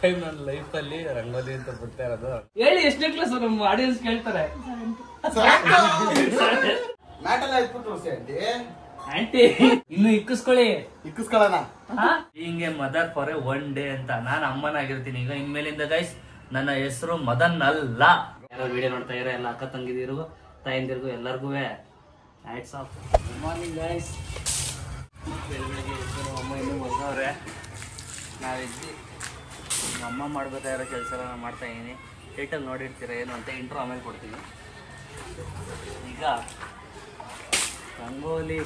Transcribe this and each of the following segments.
Time ನನ್ನ ಲೈಫಲ್ಲಿ ರಂಗೋಲಿ ಅಂತ ಬಿಡ್ತಾ ಇರೋದು. ಹೇಳಿ ಎಷ್ಟನೇ ಕ್ಲಾಸ್ ನಮ್ಮ ಆಡಿಯನ್ಸ್ ಕೇಳ್ತಾರೆ. ಆಂಟಿ ಇನ್ನು ಇಕ್ಕಿಸ್ಕೊಳ್ಳಿ, ಇಕ್ಕಿಸ್ಕೊಳ್ಳೋಣ. ಹಿಂಗೆ mother for a one day ಅಂತ ನಾನು ಅಮ್ಮನಾಗಿರ್ತೀನಿ ಈಗ ಇನ್ಮೇಲಿಂದ. ಗೈಸ್ ನನ್ನ ಹೆಸರು ಮದನ್ ಅಲ್ಲ. ಯಾರೋ ವಿಡಿಯೋ ನೋಡ್ತಾ ಇರೋ ಎಲ್ಲ ಅಕ್ಕ ತಂಗಿದಿರಿಗೂ ತಾಯಿಂದಿರಿಗೂ ಎಲ್ಲರಿಗೂ hats off. Good morning guys. ಬೆಳಗ್ಗೆ ಎದ್ದು ಅಮ್ಮ ಇನ್ನೂ ಬರ್ದವ್ರೆ. ನಾವಿದ್ದು ಅಮ್ಮ ಮಾಡ್ಬೇಕಾಗಿರೋ ಕೆಲಸ ಎಲ್ಲ ನಾನು ಮಾಡ್ತಾ ಇದ್ದೀನಿ. ಟೈಟಲ್ ನೋಡಿರ್ತೀರ ಏನು ಅಂತ, ಇಂಟ್ರೋ ಆಮೇಲೆ ಕೊಡ್ತೀನಿ. ಈಗ ರಂಗೋಲಿ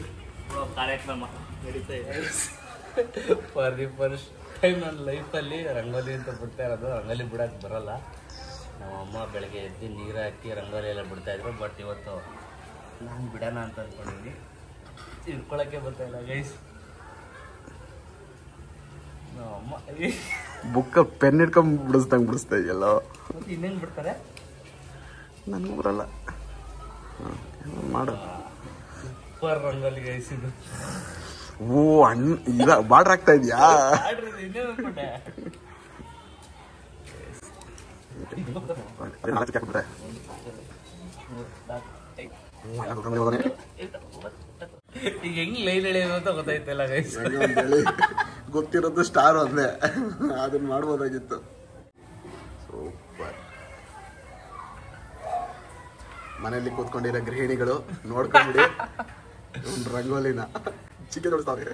ಕಾರ್ಯಕ್ರಮ ನಡೀತಾ ಇದೆ. ಫಾರ್ ದಿ ಫಸ್ಟ್ ಟೈಮ್ ನನ್ನ ಲೈಫಲ್ಲಿ ರಂಗೋಲಿ ಅಂತ ಬಿಡ್ತಾ ಇರೋದು. ರಂಗೋಲಿ ಬಿಡೋಕ್ಕೆ ಬರೋಲ್ಲ. ನಮ್ಮ ಅಮ್ಮ ಬೆಳಗ್ಗೆ ಎದ್ದು ನೀರು ಹಾಕಿ ರಂಗೋಲಿ ಎಲ್ಲ ಬಿಡ್ತಾಯಿದ್ರು. ಬಟ್ ಇವತ್ತು ನಾನು ಬಿಡೋಣ ಅಂತ ಅಂದ್ಕೊಂಡಿದ್ದೀನಿ. ಇಟ್ಕೊಳ್ಳೋಕ್ಕೆ ಬರ್ತಾಯಿಲ್ಲ ಗೈಸ್. ನಮ್ಮ ಅಮ್ಮ ಬುಕ್ಕ ಪೆನ್ ಇಟ್ಕೊಂಡ್ ಬಿಡಿಸ್ತಾ ಇದೆಯಲ್ಲ. ಮತ್ತೆ ಇನ್ನೇನು ಬಿಡ್ತಾರೆ? ನನಗೂ ಬರಲ್ಲ. ಮಾಡು. ಸೂಪರ್ ರಂಗೋಲಿ ಗೈಸ್ ಇದು. ಓ ಇದ ಬಾರ್ಡರ್ ಆಗ್ತಾ ಇದೆಯಾ? ಇನ್ನೇನು ಅನ್ಕೊಂಡೆ. ಈಗ ಹೆಂಗ್ ಲೈನ್ ಎಳೆಯೋದು ಅಂತ ಗೊತ್ತಾಯ್ತಲ್ಲ ಗೈಸ್. ಗೊತ್ತಿರೋದು ಸ್ಟಾರ್ ಒಂದೇ, ಅದನ್ನ ಮಾಡ್ಬೋದಾಗಿತ್ತು. ಸೂಪರ್. ಮನೆಯಲ್ಲಿ ಕೂತ್ಕೊಂಡಿರೋ ಗೃಹಿಣಿಗಳು ನೋಡ್ಕೊಂಡ್ಬಿಡಿ ರಂಗೋಲಿನ. ಚಿಕ್ಕ ನೋಡ್ತಾವ್ರೆ.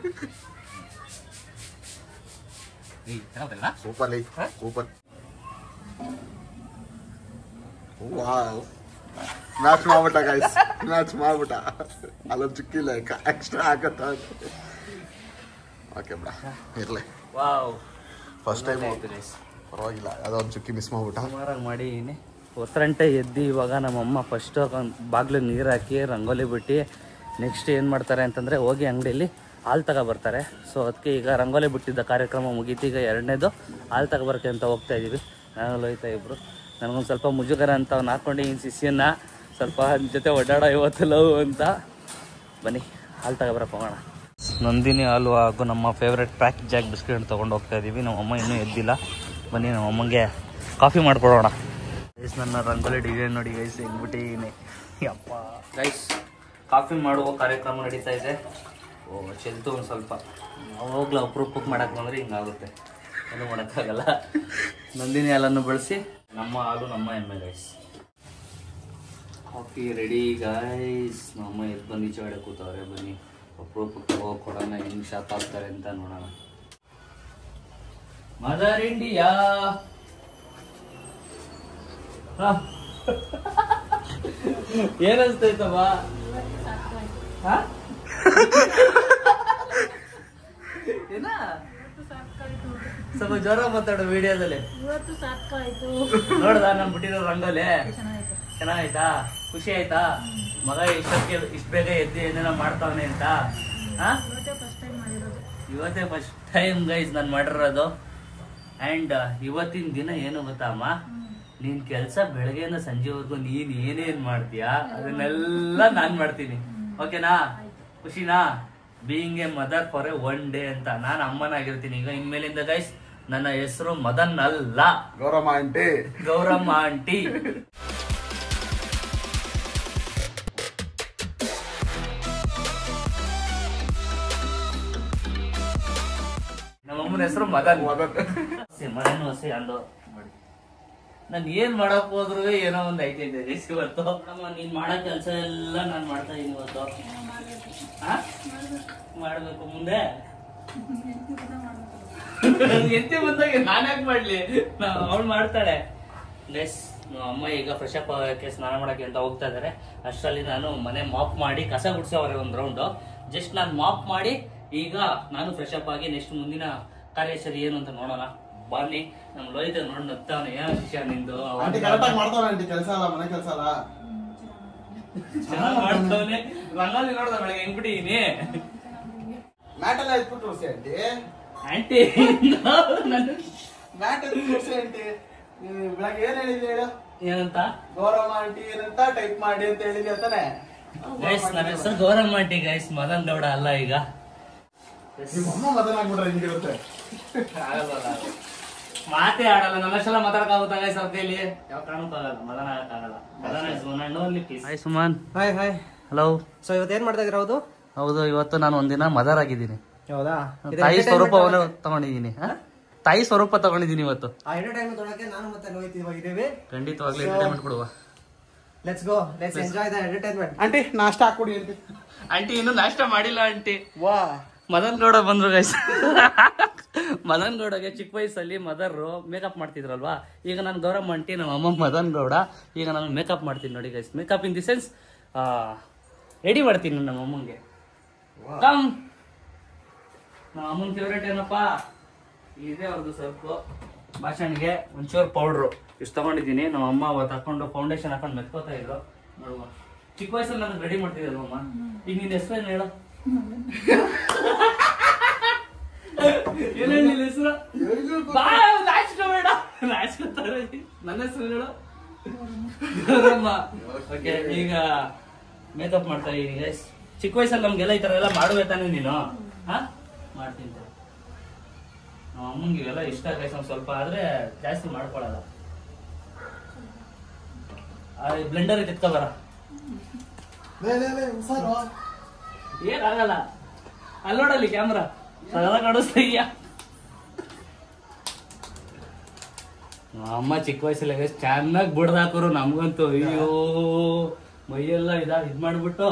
ಸೂಪರ್ ಲೈ ಸೂಪರ್. ವಾವ್, ಮ್ಯಾಚ್ ಮಾಡ್ಬಿಟ್ಟ ಗೈಸ್, ಮ್ಯಾಚ್ ಮಾಡ್ಬಿಟ್ಟ. ಅಲ್ಲೊಂದು ಚಿಕ್ಕಿಲ್ಲ ಎಕ್ಸ್ಟ್ರಾ ಆಗತ್ತ. ಓಕೆ ಬ್ರಾ, ಇರ್ಲಿ. ವಾವ್, ಫಸ್ಟ್ ಟೈಮ್ ಪರವಾಗಿಲ್ಲ, ಅದೊಂದು ಚುಕ್ಕಿ ಮಿಸ್ ಮಾಡ್ಬಿಟ್ಟ. ಸುಮಾರಾಗಿ ಮಾಡಿದ್ದೀನಿ. ಒತ್ತರಂಟೆ ಎದ್ದು ಇವಾಗ ನಮ್ಮಮ್ಮ ಫಸ್ಟ್ ಬಾಗ್ಲಿಗೆ ನೀರು ಹಾಕಿ ರಂಗೋಲಿ ಬಿಟ್ಟು ನೆಕ್ಸ್ಟ್ ಏನು ಮಾಡ್ತಾರೆ ಅಂತಂದರೆ ಹೋಗಿ ಅಂಗಡಿಯಲ್ಲಿ ಹಾಲು ತಗೊಬರ್ತಾರೆ. ಸೊ ಅದಕ್ಕೆ ಈಗ ರಂಗೋಲಿ ಬಿಟ್ಟಿದ್ದ ಕಾರ್ಯಕ್ರಮ ಮುಗೀತು. ಈಗ ಎರಡನೇದು ಹಾಲು ತಗೊಬರಕ್ಕೆ ಅಂತ ಹೋಗ್ತಾ ಇದ್ದೀವಿ. ನಾನು ಲೋಯ್ತಾ ಇಬ್ಬರು. ನನಗೊಂದು ಸ್ವಲ್ಪ ಮುಜುಗರ ಅಂತ ಅವ್ನು ಹಾಕ್ಕೊಂಡು ಈ ಶಿಷ್ಯನ್ನ ಸ್ವಲ್ಪ ಜೊತೆ ಓಡಾಡೋ ಇವತ್ತು ಲವ್ ಅಂತ. ಬನ್ನಿ ಹಾಲು ತಗೊಬರಕ್ಕೆ ಹೋಗೋಣ. ನಂದಿನಿ ಹಾಲು ಹಾಗೂ ನಮ್ಮ ಫೇವ್ರೆಟ್ ಪ್ಯಾಕ್ ಜಾಕ್ ಬಿಸ್ಕೆಟ್ ತೊಗೊಂಡು ಹೋಗ್ತಾ ಇದ್ದೀವಿ. ನಮ್ಮಮ್ಮ ಇನ್ನೂ ಎದ್ದಿಲ್ಲ. ಬನ್ನಿ ನಮ್ಮಮ್ಮಗೆ ಕಾಫಿ ಮಾಡಿಕೊಡೋಣ. ಗೈಸ್ ನನ್ನ ರಂಗೋಲಿ ಡಿಸೈನ್ ನೋಡಿ ಗೈಸ್, ಹೆಂಗ್ಬಿಟ್ಟಿದ್ದೀನಿ ಯಪ್ಪ. ಗೈಸ್ ಕಾಫಿ ಮಾಡುವ ಕಾರ್ಯಕ್ರಮ ನಡೀತಾ ಇದೆ. ಓ ಚೆಲ್ತು ಒಂದು ಸ್ವಲ್ಪ ಹೋಗ್ಲ ಅಪ್ರೂಪಕ್ಕೆ ಮಾಡಕ್ಕೆ ಬಂದರೆ ಹಿಂಗಾಗುತ್ತೆ, ಏನು ಮಾಡೋಕ್ಕಾಗಲ್ಲ. ನಂದಿನಿ ಹಾಲನ್ನು ಬಳಸಿ ನಮ್ಮ ಹಾಲು ನಮ್ಮ ಎಮ್ಮೆ ಗೈಸ್. Coffee ready guys. ನಮ್ಮ ಎದ್ದು ಬಂದು ಈಚೆ ಕಡೆ ಕೂತವ್ರೆ. ಬನ್ನಿ ಅಪ್ರೂಪಕ್ಕೆ ಹೋಗಿ ಕೊಡೋಣ, ಹೆಂಗೆ ಶಾಪ್ ಆಗ್ತಾರೆ ಅಂತ ನೋಡೋಣ. ಮದರ್ ಇಂಡಿಯಾ ಏನಸ್ತೈತಮ್ಮ? ಏನ ಸ್ವಲ್ಪ ಜ್ವರ ಮಾತಾಡೋ ವಿಡಿಯೋದಲ್ಲಿ ನೋಡ್ದ ನಮ್ ಬಿಟ್ಟಿರೋ ರಂಗೋಲಿ ಚೆನ್ನಾಯ್ತಾ? ಖುಷಿ ಆಯ್ತಾ? ಮಗ ಇಷ್ಟ ಬೇಗ ಎದ್ದು ಏನೇನೋ ಮಾಡ್ತಾವನೆ ಅಂತ. ಇವತ್ತೇ ಫಸ್ಟ್ ಟೈಮ್ ಗೈಸ್ ನಾನು ಮಾಡಿರೋದು. ಅಂಡ್ ಇವತ್ತಿನ ದಿನ ಏನು ಗೊತ್ತಾ ಅಮ್ಮ, ನೀನ್ ಕೆಲ್ಸ ಬೆಳಗ್ಗೆಯಿಂದ ಸಂಜೆವರೆಗೂ ನೀನ್ ಏನೇನ್ ಮಾಡ್ತೀಯಾ ಅದನ್ನೆಲ್ಲ ನಾನ್ ಮಾಡ್ತೀನಿ. ಓಕೆನಾ? ಖುಷಿನಾ? Being a mother for a one day ಅಂತ ನಾನು ಅಮ್ಮನಾಗಿರ್ತೀನಿ ಈಗ ಇನ್ಮೇಲಿಂದ ಗೈಸ್. ನನ್ನ ಹೆಸರು ಮದನ್ ಅಲ್ಲ, ಗೌರಮ್ಮ ಆಂಟಿ. ಗೌರಮ್ಮ ಆಂಟಿ. ನಮ್ಮಮ್ಮನ ಹೆಸರು ಮದನ್. ಮದನ್ ಹಸಿ ಅಂದು ನಾನು ಏನ್ ಮಾಡಕ್ ಹೋದ್ರು ಏನೋ ಒಂದ್ ಐತೆ ಇವತ್ತು. ನಮ್ಮ ನೀನ್ ಮಾಡೋ ಕೆಲ್ಸ ಎಲ್ಲ ನಾನ್ ಮಾಡ್ತಾ ಇದೀನಿ ಇವತ್ತು. ಮಾಡ್ಬೇಕು ಮುಂದೆ ಎಂತಿ ಬಂದಾಗ ನಾನ್ ಯಾಕೆ ಮಾಡ್ಲಿ, ಅವಳು ಮಾಡ್ತಾಳೆ. ಗೈಸ್ ಅಮ್ಮ ಈಗ ಫ್ರೆಶ್ ಅಪ್ ಆಗಕ್ಕೆ ಸ್ನಾನ ಮಾಡಕ್ಕೆ ಅಂತ ಹೋಗ್ತಾ ಇದಾರೆ. ಅಷ್ಟರಲ್ಲಿ ನಾನು ಮನೆ ಮಾಪ್ ಮಾಡಿ ಕಸ ಗುಡ್ಸೋವ್ರೆ ಒಂದ್ ರೌಂಡ್. ಜಸ್ಟ್ ನಾನು ಮಾಪ್ ಮಾಡಿ ಈಗ ನಾನು ಫ್ರೆಶ್ ಅಪ್ ಆಗಿ ನೆಕ್ಸ್ಟ್ ಮುಂದಿನ ಕಾರ್ಯಾಚರಣೆ ಏನು ಅಂತ ನೋಡೋಣ. ಬನ್ನಿ. ನಮ್ ಲೋಹಿತ ನೋಡಿ ನಗ್ತಾವನೆ. ಏನ ಶಿಷ್ಯ ನಿಂದು? ಚೆನ್ನಾಗ್ ಮಾಡ್ತಾವನೆ. ರಂಗೋಲಿ ನೋಡ್ದ ಬೆಳಗ್ಗೆ ಹೆಂಗ್ಬಿಟ್ಟಿದೀನಿ. ಆಂಟಿ ಏನಂತ? ಗೌರಮ್ಮ ಆಂಟಿ ಏನಂತ ಟೈಪ್ ಮಾಡಿ ಅಂತ ಹೇಳಿದ್ವಿ ಅಂತಾನೆ. ಗೈಸ್ ನನ್ನ ಹೆಸರು ಗೌರಮ್ಮ ಆಂಟಿ ಗೈಸ್, ಮದನ್ ಗೌಡ ಅಲ್ಲ. ಈಗ ಮದನ್ ಆಗ್ಬಿಟ್ರೆ ಹಿಂಗಿರುತ್ತೆ. ಮಾತೇ ಆಡಲ್ಲ, ನಮ್ಮಷ್ಟೆಲ್ಲ ಮಾತಾಡಕ್ಕಾಗುತ್ತಾ ಗೈಸ್ ಅವ್ರ ಕೈಲಿ? ಯಾವ ಕಾರಣಕ್ಕೂ ಆಗಲ್ಲ, ಮದನ ಆಗಕ್ಕಾಗಲ್ಲ. Madan is one and only piece. Hi Suman. Hi hi. Hello. So ಇವತ್ತು ಏನ್ ಮಾಡ್ತಾ ಇದ್ದೀರಾ? ಹೌದು, ಇವತ್ತು ನಾನು ಒಂದಿನ ಮದರ್ ಆಗಿದ್ದೀನಿ. ಹೌದಾ? ತಾಯಿ ಸ್ವರೂಪವನ್ನು ತಗೊಂಡಿದ್ದೀನಿ. ತಾಯಿ ಸ್ವರೂಪ ತಗೊಂಡಿದ್ದೀನಿ ಇವತ್ತು. ಆ ಎಂಟರ್ಟೈನ್ಮೆಂಟ್ ತೊಗೊಳಕ್ಕೆ ನಾನು ಮತ್ತೆ ಲೋಹಿತ್ ಇವಾಗ ಇದ್ದೀವಿ. ಖಂಡಿತವಾಗ್ಲೂ ಎಂಟರ್ಟೈನ್ಮೆಂಟ್ ಕೊಡುವ. Let's go, let's enjoy the entertainment. Aunty ನಾಷ್ಟ ಹಾಕೊಡಿ ಆಂಟಿ. ಆಂಟಿ ಇನ್ನೂ ನಾಷ್ಟ ಮಾಡಿಲ್ಲ ಆಂಟಿ. ವಾ, ಮದನ್ ಗೌಡ ಬಂದ್ರು ಗೈಸ್. ಮದನ್ ಗೌಡಗೆ ಚಿಕ್ಕ ವಯಸ್ಸಲ್ಲಿ ಮದರ್ ಮೇಕಪ್ ಮಾಡ್ತಿದ್ರಲ್ವಾ, ಈಗ ನಾನು ಗೌರಮ್ಮ ಆಂಟಿ, ನಮ್ಮ ಅಮ್ಮ ಮದನ್ ಗೌಡ. ಈಗ ನಾನು ಮೇಕಪ್ ಮಾಡ್ತೀನಿ ನೋಡಿ guys. Makeup in the sense ready ಮಾಡ್ತೀನಿ ನಮ್ಮ ಅಮ್ಮಂಗೆ. ಕಮ್. ನಮ್ಮ ಅಮ್ಮನ ಫೇವ್ರೇಟ್ ಏನಪ್ಪಾ ಇದೆ ಅವ್ರದ್ದು ಸ್ವಲ್ಪ ಭಾಷಣಿಗೆ ಒಂಚೂರು ಪೌಡ್ರು ಇಷ್ಟು ತಗೊಂಡಿದ್ದೀನಿ. ನಮ್ಮ ಅಮ್ಮ ಅವತ್ತು ಹಾಕೊಂಡು ಫೌಂಡೇಶನ್ ಹಾಕೊಂಡು ಮೆತ್ಕೋತಾ ಇದ್ರು ನೋಡುವ. ಚಿಕ್ಕ ವಯಸ್ಸಲ್ಲಿ ನನಗೆ ರೆಡಿ ಮಾಡ್ತಿದ್ದಲ್ವ ಅಮ್ಮ. ಈಗ ನಿನ್ನ ಹೆಸರು ಹೇಳು. ಏನ್ ಹೇಳಿ ಹೆಸರು? ನನ್ನ ಹೆಸರು ಹೇಳು. ಗೌರಮ್ಮ. ಓಕೆ, ಈಗ ಮೇಕಪ್ ಮಾಡ್ತಾ ಇದೀನಿ ಗೈಸ್. ಚಿಕ್ಕ ವಯಸ್ಸಲ್ಲಿ ನಮ್ಗೆಲ್ಲ ಈ ತರ ಎಲ್ಲ ಮಾಡುವೆ ತಾನೆ ನೀನು? ಹಾ, ಮಾಡ್ತೀನಿ. ನಮ್ಮ ಅಮ್ಮಂಗೆ ಇವೆಲ್ಲ ಇಷ್ಟ ಗೈಸ್. ಸ್ವಲ್ಪ ಆದ್ರೆ ಜಾಸ್ತಿ ಮಾಡ್ಕೊಳಲ್ಲ. ಬ್ಲೆಂಡರ್ ಎತ್ಕೊ ಬರ. ಏನಾಗಲ್ಲ. ಅಲ್ಲೋಡಲ್ಲಿ ಕ್ಯಾಮ್ರಾ ಸಗಲ ಕಾಣಿಸ್ತೀಯ. ಅಮ್ಮ ಚಿಕ್ಕ ವಯಸ್ಸಲ್ಲಿ ಗೈಸ್ ಚೆನ್ನಾಗಿ ಬಿಡ್ದಾಕೋರು ನಮ್ಗಂತೂ. ಅಯ್ಯೋ, ಮೈಯೆಲ್ಲ ಇದ್ ಮಾಡ್ಬಿಟ್ಟು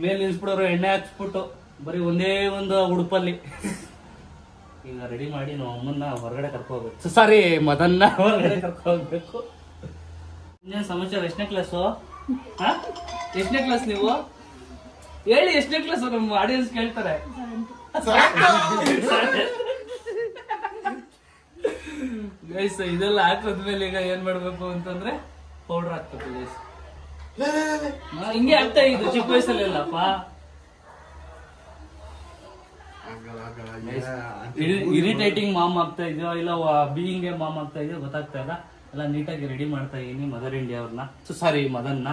ಮೇಲೆ ನಿಲ್ಸ್ಬಿಡೋರು, ಎಣ್ಣೆ ಹಾಕ್ಸ್ಬಿಟ್ಟು ಬರೀ ಒಂದೇ ಒಂದು ಉಡುಪಲ್ಲಿ. ಈಗ ರೆಡಿ ಮಾಡಿ ನಾವು ಅಮ್ಮನ್ನ ಹೊರಗಡೆ ಕರ್ಕೊ ಹೋಗ್ಬೇಕು. ಸಾರಿ, ಮದನ್ನ ಹೊರಗಡೆ ಕರ್ಕೊ ಹೋಗ್ಬೇಕು. ಇನ್ನೇನು ಸಮಾಚಾರ? ಎಷ್ಟನೇ ಕ್ಲಾಸು? ಎಷ್ಟನೇ ಕ್ಲಾಸ್ ನೀವು? ಹೇಳಿ, ಎಷ್ಟನೇ ಕ್ಲಾಸ್? ನಮ್ಮ ಆಡಿಯನ್ಸ್ ಕೇಳ್ತಾರೆ. ಗೈಸ್ ಇದೆಲ್ಲ ಹಾಕೋದ್ಮೇಲೆ ಈಗ ಏನ್ ಮಾಡ್ಬೇಕು ಅಂತಂದ್ರೆ ಪೌಡರ್ ಹಾಕ್ಬೇಕು ಗೈಸ್. ಹಿಂಗೆ ಆಗ್ತಾ ಇದ್ದು ಚಿಕ್ಕ ವಯಸ್ಸಲ್ಲೆಲ್ಲಪ್ಪ. ಇರಿಟೇಟಿಂಗ್ ಮಾಮ್ ಆಗ್ತಾ ಇದೆಯೋ ಇಲ್ಲ ಬೀಯಿಂಗ್ ಮಾಮ್ ಆಗ್ತಾ ಇದೆಯೋ ಗೊತ್ತಾಗ್ತಾ ಇಲ್ಲ. ಎಲ್ಲ ನೀಟಾಗಿ ರೆಡಿ ಮಾಡ್ತಾ ಇದೀನಿ ಮದರ್ ಇಂಡಿಯಾ ಅವ್ರನ್ನ, ಸಾರಿ ಮದನ್ನ.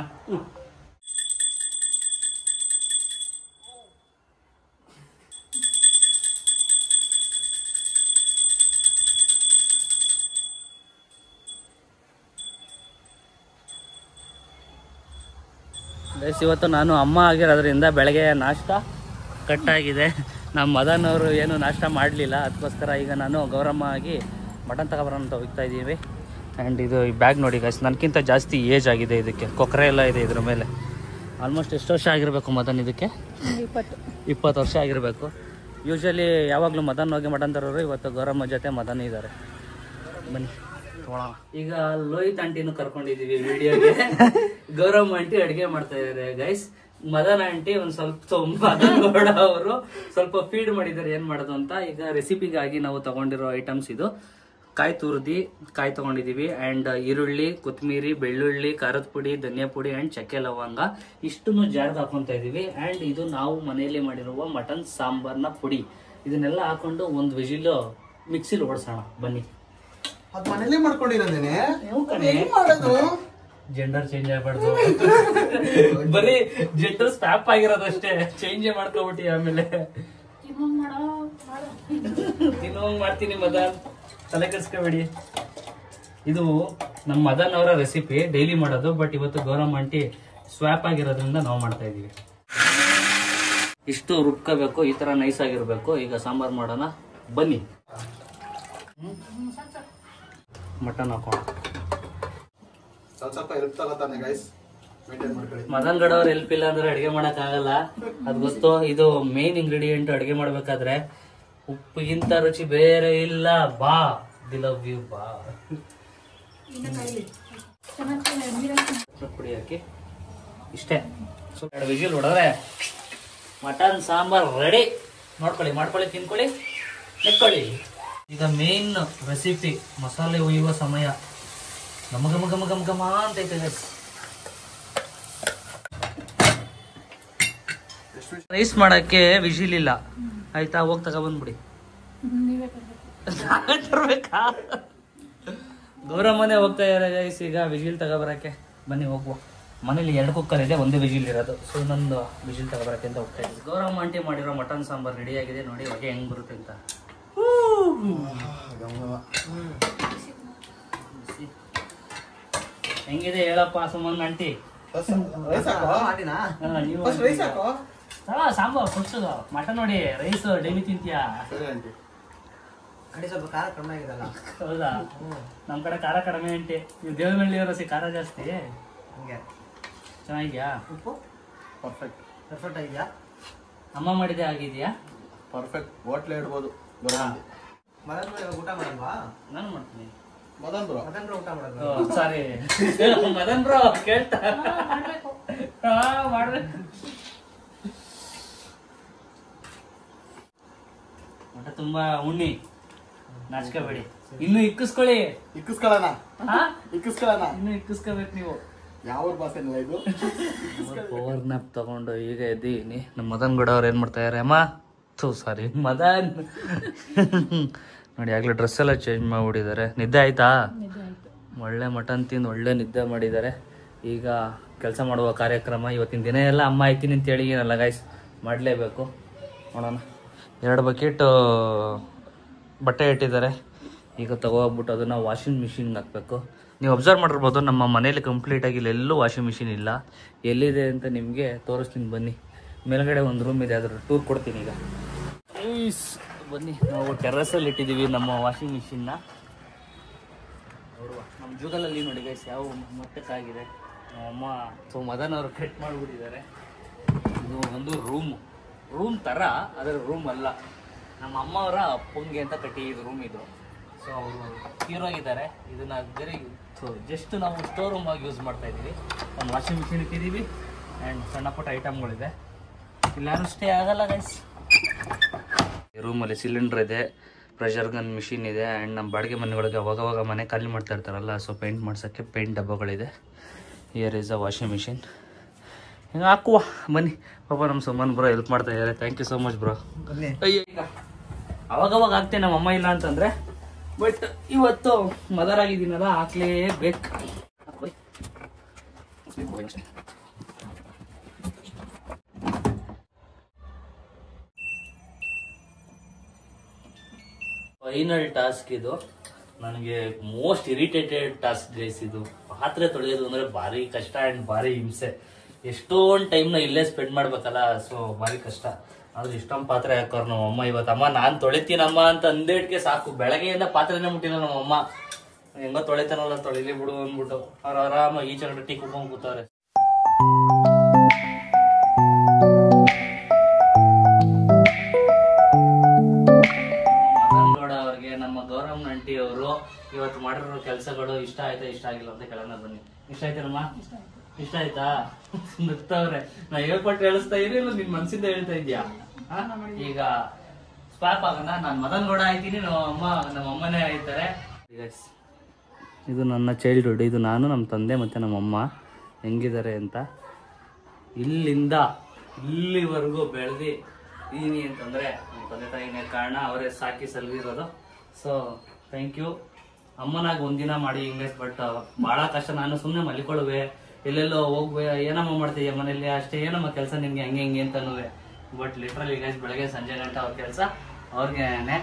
ಇವತ್ತು ನಾನು ಅಮ್ಮ ಆಗಿರೋದ್ರಿಂದ ಬೆಳಗ್ಗೆ ನಾಷ್ಟ ಕಟ್ಟಾಗಿದೆ. ನಮ್ಮ ಮದನ್ ಅವರು ಏನು ನಾಷ್ಟ ಮಾಡಲಿಲ್ಲ, ಅದಕ್ಕೋಸ್ಕರ ಈಗ ನಾನು ಗೌರಮ್ಮ ಆಗಿ ಮಟನ್ ತಗೊಬರೋಣ ಅಂತ ಹೋಗ್ತಾ ಇದ್ದೀವಿ. ಆ್ಯಂಡ್ ಇದು ಈ ಬ್ಯಾಗ್ ನೋಡಿ ಗೈಸ್, ನನಗಿಂತ ಜಾಸ್ತಿ ಏಜ್ ಆಗಿದೆ ಇದಕ್ಕೆ. ಕೊಕ್ಕರೆ ಎಲ್ಲ ಇದೆ ಇದ್ರ ಮೇಲೆ. ಆಲ್ಮೋಸ್ಟ್ ಎಷ್ಟು ವರ್ಷ ಆಗಿರಬೇಕು ಮದನ್ ಇದಕ್ಕೆ? 20 ವರ್ಷ ಆಗಿರಬೇಕು. ಯೂಶ್ವಲಿ ಯಾವಾಗಲೂ ಮದನ್ ಹೋಗಿ ಮಟನ್ ತರೋರು. ಇವತ್ತು ಗೌರಮ್ಮ ಜೊತೆ ಮದನ್ ಇದ್ದಾರೆ. ಬನ್ನಿ ಈಗ ಲೋಹಿತ್ ಆಂಟಿನೂ ಕರ್ಕೊಂಡಿದೀವಿ ವಿಡಿಯೋಗೆ. ಗೌರಮ್ಮ ಆಂಟಿ ಅಡಿಗೆ ಮಾಡ್ತಾ ಇದಾರೆ ಗೈಸ್. ಮದನ್ ಆಂಟಿ ಒಂದ್ ಸ್ವಲ್ಪ ಮದನ್ ಗೌಡ ಅವರು ಸ್ವಲ್ಪ ಫೀಡ್ ಮಾಡಿದ್ದಾರೆ ಏನ್ ಮಾಡೋದು ಅಂತ. ಈಗ ರೆಸಿಪಿಗಾಗಿ ನಾವು ತಗೊಂಡಿರೋ ಐಟಮ್ಸ್ ಇದು: ಕಾಯಿ ತುರ್ದಿ ಕಾಯಿ ತಗೊಂಡಿದೀವಿ, ಅಂಡ್ ಈರುಳ್ಳಿ, ಕೊತ್ತಂಬರಿ, ಬೆಳ್ಳುಳ್ಳಿ, ಖಾರದ ಪುಡಿ, ಧನಿಯಾ ಪುಡಿ ಅಂಡ್ ಚಕ್ಕೆ ಲವಂಗ ಇಷ್ಟನ್ನು ಜಾರ್ಗೆ ಹಾಕೊಂತ ಇದೀವಿ. ಅಂಡ್ ಇದು ನಾವು ಮನೆಯಲ್ಲಿ ಮಾಡಿರುವ ಮಟನ್ ಸಾಂಬಾರ್ನ ಪುಡಿ. ಇದನ್ನೆಲ್ಲ ಹಾಕೊಂಡು ಒಂದು ವಿಜಿಲ್ ಮಿಕ್ಸಿಲಿ ಓಡಿಸೋಣ ಬನ್ನಿ. ಅದ್ ಮನೇಲಿ ಮಾಡ್ಕೊಂಡಿರೋದೇನೆ ಜೆಂಡರ್ ಚೇಂಜ್ ಆಗ್ಬಾರ್ದು. ಬರೀ ಜೆಂಡರ್ ಸ್ಟಾಪ್ ಆಗಿರೋದಷ್ಟೇ, ಚೇಂಜ್ ಮಾಡ್ಕೊಬಿಟ್ಟಿ ಆಮೇಲೆ ತಿನ್ನೋಂಗ್ ಮಾಡ್ತೀನಿ ಮದನ್, ತಲೆ ಕೆಡ್ಸ್ಕೊಬೇಡಿ. ಇದು ನಮ್ಮ ಮದನ್ ಅವರ ರೆಸಿಪಿ, ಡೈಲಿ ಮಾಡೋದು. ಬಟ್ ಇವತ್ತು ಗೌರಮ್ಮ ಆಂಟಿ ಸ್ವಾಪ್ ಆಗಿರೋದ್ರಿಂದ ನಾವು ಮಾಡ್ತಾ ಇದೀವಿ. ಇಷ್ಟು ರುಬ್ಕೋಬೇಕು, ಈ ತರ ನೈಸ್ ಆಗಿರ್ಬೇಕು. ಈಗ ಸಾಂಬಾರ್ ಮಾಡೋಣ ಬನ್ನಿ. ಮಟನ್ ಹಾಕೋಣ. ಸ್ವಲ್ಪ ಇರುತ್ತಲ್ಲ ತಾನೆ ಗೈಸ್, ಮೇಂಟೈನ್ ಮಾಡ್ಕೊಳ್ಳಿ. ಮದನ್ ಗೌಡ ಅವ್ರ ಹೆಲ್ಪ್ ಇಲ್ಲ ಅಂದ್ರೆ ಅಡಿಗೆ ಮಾಡಕ್ ಆಗಲ್ಲ, ಅದ್ ಗೊತ್ತು. ಇದು ಮೇನ್ ಇಂಗ್ರೀಡಿಯೆಂಟ್ ಅಡಿಗೆ ಮಾಡ್ಬೇಕಾದ್ರೆ. ಉಪ್ಪಿಗಿಂತ ರುಚಿ ಬೇರೆ ಇಲ್ಲ. ಬಾ, ದಿ ಲವ್ ಯು, ಬಾ. ಪುಡಿ ಹಾಕಿ ಇಷ್ಟೇ. ಸ್ವಲ್ಪ ವಿಜಿಲ್ ಹೊಡೆದ್ರೆ ಮಟನ್ ಸಾಂಬಾರ್ ರೆಡಿ. ಮಾಡ್ಕೊಳ್ಳಿ, ತಿನ್ಕೊಳ್ಳಿ, ನೆಕ್ಕೊಳ್ಳಿ. ಈಗ ಮೇನ್ ರೆಸಿಪಿ ಮಸಾಲೆ ಹುಯ್ಯುವ ಸಮಯ. ಘಮ ಘಮ ಘಮ ಘಮ ಘಮ ಅಂತೈತೆ ಗೈಸ್. ರೈಸ್ ಮಾಡಕ್ಕೆ ವಿಜಿಲ್ ಇಲ್ಲ, ಆಯ್ತಾ? ಹೋಗಿ ತಗೊಬಂದ್ಬಿಡಿ. ತರ್ಬೇಕಾ? ಗೌರಮ್ಮನೆ ಹೋಗ್ತಾ ಇದಾರೆ ಗೈಸ್ ಈಗ ವಿಜಿಲ್ ತಗೊಬರಕ್ಕೆ. ಬನ್ನಿ ಹೋಗುವ. ಮನೇಲಿ 2 ಕುಕ್ಕರ್ ಇದೆ, ಒಂದೇ ವಿಜಿಲ್ ಇರೋದು. ಸೊ ಇನ್ನೊಂದು ವಿಜಿಲ್ ತಗೊಬರಕ್ಕೆ ಅಂತ ಹೋಗ್ತಾ ಇದ್ದೀವಿ. ಗೌರಮ್ಮ ಆಂಟಿ ಮಾಡಿರೋ ಮಟನ್ ಸಾಂಬಾರ್ ರೆಡಿ ಆಗಿದೆ ನೋಡಿ, ಹೊಗೆ ಹೆಂಗ್ ಬರುತ್ತೆ ಅಂತ. ಹೆಂಗಿದೆ ಹೇಳಪ್ಪ ಸುಮನ್ ಆಂಟಿ? ರೈಸ್ ಹಾಕೋ ಮಾಡಿನಾ? ನೀವು ಫಸ್ಟ್ ರೈಸ್ ಹಾಕೋ. ಸಾಂಬಾರ್ ಫಸ್ಟ್ ಮಟನ್ ನೋಡಿ, ರೈಸ್ ಡೈಲಿ ತಿಂತೀಯಾ? ಸರಿ ಆಂಟಿ. ಕಡೆ ಸ್ವಲ್ಪ ಖಾರ ಕಡಿಮೆ ಆಗಿದಲ್ಲ. ಹೌದಾ? ನಮ್ ಕಡೆ ಖಾರ ಕಡಿಮೆ ಆಂಟಿ. ನೀವು ದೇವನಹಳ್ಳಿ ಖಾರ ಜಾಸ್ತಿ. ಹಂಗೆ ಚೆನ್ನಾಗಿದ್ಯಾ? ಉಪ್ಪು ಪರ್ಫೆಕ್ಟ್ ಪರ್ಫೆಕ್ಟ್ ಆಗಿದೆಯಾ? ಅಮ್ಮ ಮಾಡಿದೆ ಆಗಿದ್ಯಾ? ಪರ್ಫೆಕ್ಟ್. ಹೋಟ್ಲೇ ಇಡ್ಬೋದು. ಮದನ್ ಬ್ರೋ ಇವಾಗ ಊಟ ಮಾಡಲ್ವಾ? ನಾನು ಮಾಡ್ತೀನಿ. ಮದನ್ ಬ್ರೋ ಮದನ್ ಬ್ರೋ ಊಟ ಮಾಡೋದು. ಸಾರಿ ಮದನ್ ಬ್ರೋ ಕೇಳ್ತಾ ಮಾಡ್ಬೇಕು. ಊಟ ತುಂಬಾ ಉಣ್ಣಿ, ನಾಚ್ಕೋಬೇಡಿ. ಇನ್ನು ಇಕ್ಕಿಸ್ಕೊಳ್ಳಿ. ಇಕ್ಕಿಸ್ಕೊಳ್ಳೋಣ ಹಾ, ಇಕ್ಕಿಸ್ಕೊಳ್ಳೋಣ. ಇನ್ನು ಇಕ್ಕಿಸ್ಕೋಬೇಕು ನೀವು. ಯಾವ ಭಾಷೆನಿಲ್ಲ ಇದು. ಪವರ್ ನ್ಯಾಪ್ ತಗೊಂಡು ಈಗ ಎದ್ದೀನಿ. ನಮ್ಮ ಮದನ್ ಗೌಡ ಅವ್ರು ಏನ್ ಮಾಡ್ತಾ ಇದಾರೆ? ಅಮ್ಮ ಸಾರಿ ಮದನ್ ನೋಡಿ, ಆಗ್ಲೇ ಡ್ರೆಸ್ ಎಲ್ಲ ಚೇಂಜ್ ಮಾಡ್ಬಿಟ್ಟಿದ್ದಾರೆ. ನಿದ್ದೆ ಆಯ್ತಾ? ಒಳ್ಳೆ ಮಟನ್ ತಿಂದು ಒಳ್ಳೆ ನಿದ್ದೆ ಮಾಡಿದ್ದಾರೆ. ಈಗ ಕೆಲಸ ಮಾಡುವ ಕಾರ್ಯಕ್ರಮ. ಇವತ್ತಿನ ದಿನ ಎಲ್ಲ ಅಮ್ಮ ಆಯ್ತೀನಿ ಅಂತ ಹೇಳಿನಲ್ಲ ಗೈಸ್, ಮಾಡಲೇಬೇಕು. ನೋಡೋಣ. 2 ಬಕೆಟ್ ಬಟ್ಟೆ ಇಟ್ಟಿದ್ದಾರೆ. ಈಗ ತಗೋಗ್ಬಿಟ್ಟು ಅದನ್ನು ವಾಷಿಂಗ್ ಮಿಷಿನ್ಗೆ ಹಾಕಬೇಕು. ನೀವು ಅಬ್ಸರ್ವ್ ಮಾಡಿರ್ಬೋದು, ನಮ್ಮ ಮನೇಲಿ ಕಂಪ್ಲೀಟಾಗಿ ಇಲ್ಲೆಲ್ಲೂ ವಾಷಿಂಗ್ ಮಿಷಿನ್ ಇಲ್ಲ. ಎಲ್ಲಿದೆ ಅಂತ ನಿಮಗೆ ತೋರಿಸ್ತೀನಿ ಬನ್ನಿ. ಮೇಲ್ಗಡೆ ಒಂದು ರೂಮ್ ಇದೆ, ಅದ್ರ ಟೂರ್ ಕೊಡ್ತೀನಿ ಈಗ. ಬನ್ನಿ, ನಾವು ಟೆರ್ರಸಲ್ಲಿ ಇಟ್ಟಿದ್ದೀವಿ ನಮ್ಮ ವಾಷಿಂಗ್ ಮಿಷಿನ್ನ. ನಮ್ಮ ಜೂಗಲಲ್ಲಿ ನೋಡಿ ಗೈಸ್ ಯಾವ ಮಟ್ಟಕ್ಕಾಗಿದೆ. ನಮ್ಮಮ್ಮ ಮದನ್ ಅವರು ಕಟ್ ಮಾಡಿಬಿಟ್ಟಿದ್ದಾರೆ. ಇದು ಒಂದು ರೂಮ್ ಥರ, ಅದರ ರೂಮ್ ಅಲ್ಲ. ನಮ್ಮ ಅಮ್ಮ ಅವರ ಅಪ್ಪಂಗೆ ಅಂತ ಕಟ್ಟಿದ್ದು ರೂಮ್ ಇದು. ಸೊ ಅವರು ತೀರೋಗಿದ್ದಾರೆ. ಇದನ್ನು ಬೇರೆ ಜಸ್ಟ್ ನಾವು ಸ್ಟೋರ್ ರೂಮ್ ಆಗಿ ಯೂಸ್ ಮಾಡ್ತಾ ಇದ್ದೀವಿ. ಒಂದು ವಾಷಿಂಗ್ ಮಿಷಿನ್ ಇಟ್ಟಿದ್ದೀವಿ ಆ್ಯಂಡ್ ಸಣ್ಣ ಪುಟ್ಟ ಐಟಮ್ಗಳಿದೆ. ಇಲ್ಲಾರು ಸ್ಟೇ ಆಗಲ್ಲ ಗೈಸ್. ರೂಮಲ್ಲಿ ಸಿಲಿಂಡರ್ ಇದೆ, ಪ್ರೆಷರ್ ಗನ್ ಮಿಷಿನ್ ಇದೆ ಆ್ಯಂಡ್ ನಮ್ಮ ಬಾಡಿಗೆ ಮನೆಗಳಿಗೆ ಅವಾಗವಾಗ ಮನೆ ಖಾಲಿ ಮಾಡ್ತಾ ಇರ್ತಾರಲ್ಲ, ಸೊ ಪೇಂಟ್ ಮಾಡ್ಸೋಕ್ಕೆ ಪೇಂಟ್ ಡಬ್ಬಗಳಿದೆ. Here is a washing machine. ಹಿಂಗೆ ಹಾಕುವ ಬನ್ನಿ. ಪಾಪ ನಮ್ಮ ಸುಮನ್ ಬ್ರೋ ಹೆಲ್ಪ್ ಮಾಡ್ತಾ ಇದ್ದಾರೆ. Thank you so much bro. ಈಗ ಅವಾಗವಾಗ ಹಾಕ್ತೇನೆ ನಮ್ಮ ಅಮ್ಮ ಇಲ್ಲ ಅಂತಂದರೆ, ಬಟ್ ಇವತ್ತು ಮದರ್ ಆಗಿದ್ದೀನಲ್ಲ, ಹಾಕ್ಲೇಬೇಕು. ಫೈನಲ್ ಟಾಸ್ಕ್ ಇದು. ನನಗೆ ಮೋಸ್ಟ್ ಇರಿಟೇಟೆಡ್ ಟಾಸ್ಕ್ ಗೈಸ್ ಇದು. ಪಾತ್ರೆ ತೊಳೆಯೋದು ಅಂದರೆ ಭಾರಿ ಕಷ್ಟ ಆ್ಯಂಡ್ ಭಾರಿ ಹಿಂಸೆ. ಎಷ್ಟೊಂದು ಟೈಮ್ನ ಇಲ್ಲೇ ಸ್ಪೆಂಡ್ ಮಾಡ್ಬೇಕಲ್ಲ, ಸೊ ಭಾರಿ ಕಷ್ಟ. ಆದ್ರೆ ಇಷ್ಟೊಂದು ಪಾತ್ರೆ ಹಾಕೋರು ನಮ್ಮಮ್ಮ. ಇವತ್ತಮ್ಮ ನಾನು ತೊಳಿತೀನಮ್ಮ ಅಂತ ಅಂದೇಟ್ಗೆ ಸಾಕು, ಬೆಳಗ್ಗೆಯಿಂದ ಪಾತ್ರೆನೇ ಮುಟ್ಟಿಲ್ಲ ನಮ್ಮಮ್ಮ. ಹೆಂಗೋ ತೊಳಿತಾನಲ್ಲ, ತೊಳಿಲಿ ಬಿಡು ಅಂದ್ಬಿಟ್ಟು ಅವ್ರು ಆರಾಮಾಗಿ ಈಚೆ ಟೀ ಕುತ್ಕೊಂಡು ಕೂತವ್ರೆ. ನಮ್ಮ ಗೌರಮ್ಮ ಆಂಟಿ ಅವರು ಇವತ್ತು ಮಾಡಿರೋ ಕೆಲಸಗಳು ಇಷ್ಟ ಆಯ್ತಾ ಇಷ್ಟ ಆಗಿಲ್ಲ ಅಂತ ಕೇಳೋಣ ಬನ್ನಿ. ಇಷ್ಟ ಆಯ್ತೇನಮ್ಮ? ಇಷ್ಟ ಆಯ್ತಾ? ನಗ್ತಾವ್ರೆ. ನಾ ಹೇಳ್ಕೊಟ್ಟು ಹೇಳಿಸ್ತಾ ಇರಲಿಲ್ಲ, ನಿನ್ ಮನ್ಸಿಂದ ಹೇಳ್ತಾ ಇದ್ಯಾ? ಈಗ ಸ್ವಾಪ್ ಆಗೋಣ. ನಾನು ಮದನ್ ಗೌಡ ಆಯ್ತೀನಿ, ನಮ್ಮ ಅಮ್ಮನೇ ಆಯ್ತಾರೆ. ಇದು ನನ್ನ ಚೈಲ್ಡ್ಹುಡ್. ಇದು ನಾನು, ನಮ್ಮ ತಂದೆ ಮತ್ತು ನಮ್ಮಮ್ಮ ಹೆಂಗಿದ್ದಾರೆ ಅಂತ. ಇಲ್ಲಿಂದ ಇಲ್ಲಿವರೆಗೂ ಬೆಳೆದಿದ್ದೀನಿ ಅಂತಂದರೆ ನಮ್ಮ ತಂದೆ ತಾಯಿನೇ ಕಾರಣ. ಅವರೇ ಸಾಕಿ ಸಲಗಿರೋದು. So thank you. ಅಮ್ಮನಾಗ ಒಂದಿನ ಮಾಡಿ ಹಿಂಗೆ, ಬಟ್ ಭಾಳ ಕಷ್ಟ. ನಾನು ಸುಮ್ಮನೆ ಮಲ್ಕೊಳ್ಳುವೆ, ಎಲ್ಲೆಲ್ಲೋ ಹೋಗುವೆ, ಏನಮ್ಮ ಮಾಡ್ತೀಯ ಮನೇಲಿ ಅಷ್ಟೇ, ಏನಮ್ಮ ಕೆಲಸ ನಿನ್ಗೆ ಹಂಗೆ ಹಿಂಗೆ ಅಂತನುವೆ. ಬಟ್ ಲಿಟ್ರಲಿ ಗೈಸ್ ಬೆಳಗ್ಗೆ ಸಂಜೆ ಗಂಟೆ ಅವ್ರ ಕೆಲಸ ಅವ್ರಿಗೇನೆ.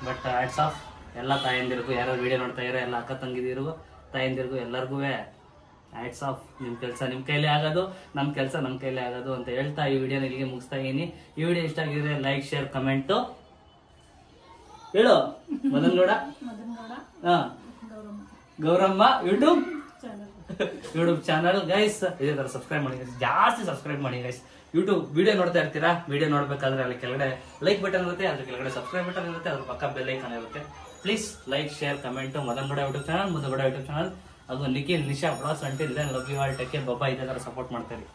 ಬಟ್ ಹ್ಯಾಟ್ಸ್ ಆಫ್ ಎಲ್ಲ ತಾಯಂದಿರಿಗೂ, ಯಾರು ವಿಡಿಯೋ ನೋಡ್ತಾ ಇರೋ ಎಲ್ಲ ಅಕ್ಕ ತಂಗಿದಿರಿಗೂ ತಾಯಂದಿರಿಗೂ ಎಲ್ಲರಿಗೂ ಹ್ಯಾಟ್ಸ್ ಆಫ್. ನಿಮ್ಮ ಕೆಲಸ ನಿಮ್ಮ ಕೈಲೇ ಆಗೋದು, ನಮ್ಮ ಕೆಲಸ ನಮ್ಮ ಕೈಲೇ ಆಗೋದು ಅಂತ ಹೇಳ್ತಾ ಈ ವಿಡಿಯೋನ ಇಲ್ಲಿಗೆ ಮುಗಿಸ್ತಾ ಇದ್ದೀನಿ. ಈ ವಿಡಿಯೋ ಇಷ್ಟ ಆಗಿದ್ರೆ ಲೈಕ್, ಶೇರ್, ಕಮೆಂಟು ಹೇಳು. Madan Gowda, Gowramma YouTube channel guys. ಇದೇ ತರ ಸಬ್ಸ್ಕ್ರೈಬ್ ಮಾಡಿ, ಜಾಸ್ತಿ ಸಬ್ಸ್ಕ್ರೈಬ್ ಮಾಡಿ ಗೈಸ್. ಯೂಟ್ಯೂಬ್ ವಿಡಿಯೋ ನೋಡ್ತಾ ಇರ್ತೀರಾ, ವಿಡಿಯೋ ನೋಡ್ಬೇಕಾದ್ರೆ ಅಲ್ಲಿ ಕೆಳಗಡೆ ಲೈಕ್ ಬಟನ್ ಇರುತ್ತೆ, ಅದ್ರ ಕೆಳಗಡೆ ಸಬ್ಸ್ಕ್ರೈಬ್ ಬಟನ್ ಇರುತ್ತೆ, ಅದ್ರ ಪಕ್ಕ ಬೆಲ್ ಐಕಾನ್ ಇರುತ್ತೆ. Please like, share, comment. Madan Gowda YouTube channel, Madan Gowda YouTube channel, ಅದು Nikhil Nisha blogs. Until then love you all, take care, bye. ಇದೇ ತರ ಸಪೋರ್ಟ್ ಮಾಡ್ತೀರಿ.